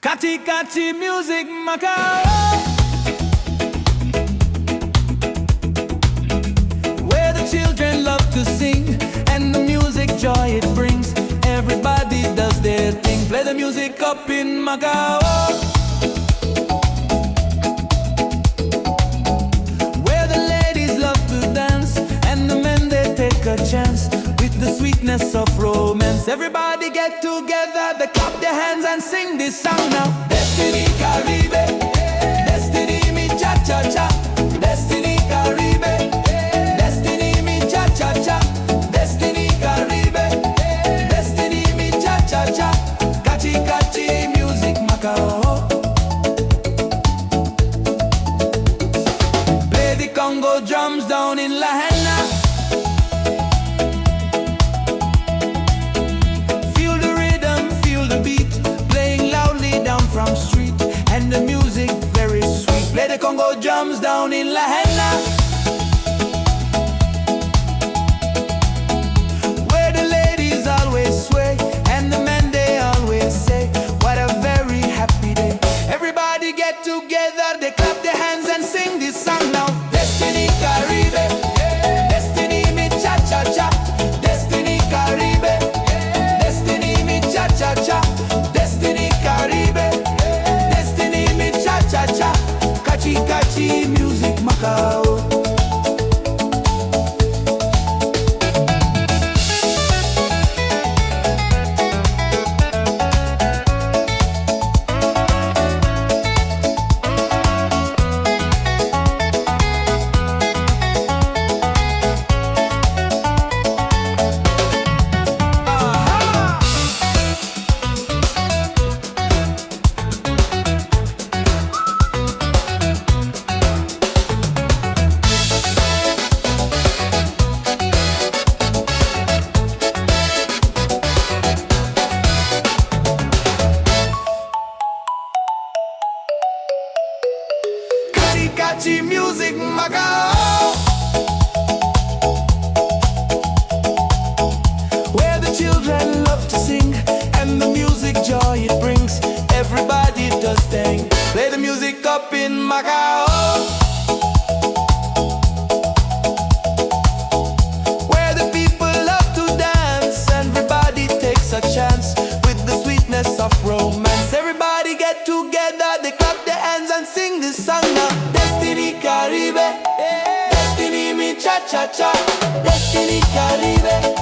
Katchi Katchi music Macau, where the children love to sing, and the music joy it brings. Everybody does their thing. Play the music up in Macau, where the ladies love to dance, and the men they take a chance with the sweetness of romance. Everybody get together, they clap their hands and sing this song now. Destiny Caribe, Destiny mi cha cha cha. Destiny Caribe, Destiny mi cha cha cha. Destiny Caribe, Destiny mi cha cha cha. Katchi Katchi music Macau. Play the Congo drums down in La Henna. From street, and the music very sweet. Play the Congo drums down in La Henna, where the ladies always sway, and the men they always say, what a very happy day. Everybody get together, they clap their hands and sing this song now. Destiny Caribe, Destiny mi cha cha cha. Destiny Caribe, Destiny mi cha cha cha. Destiny Caribe, cha-cha, Katchi Katchi music Macau. Katchi music Macau, where the children love to sing, and the music joy it brings. Everybody does thing. Play the music up in Macau, where the people love to dance. Everybody takes a chance with the sweetness of romance. Everybody get together, they clap their hands and sing this song now. Destiny Caribe, Destiny mi cha cha cha. Destiny Caribe.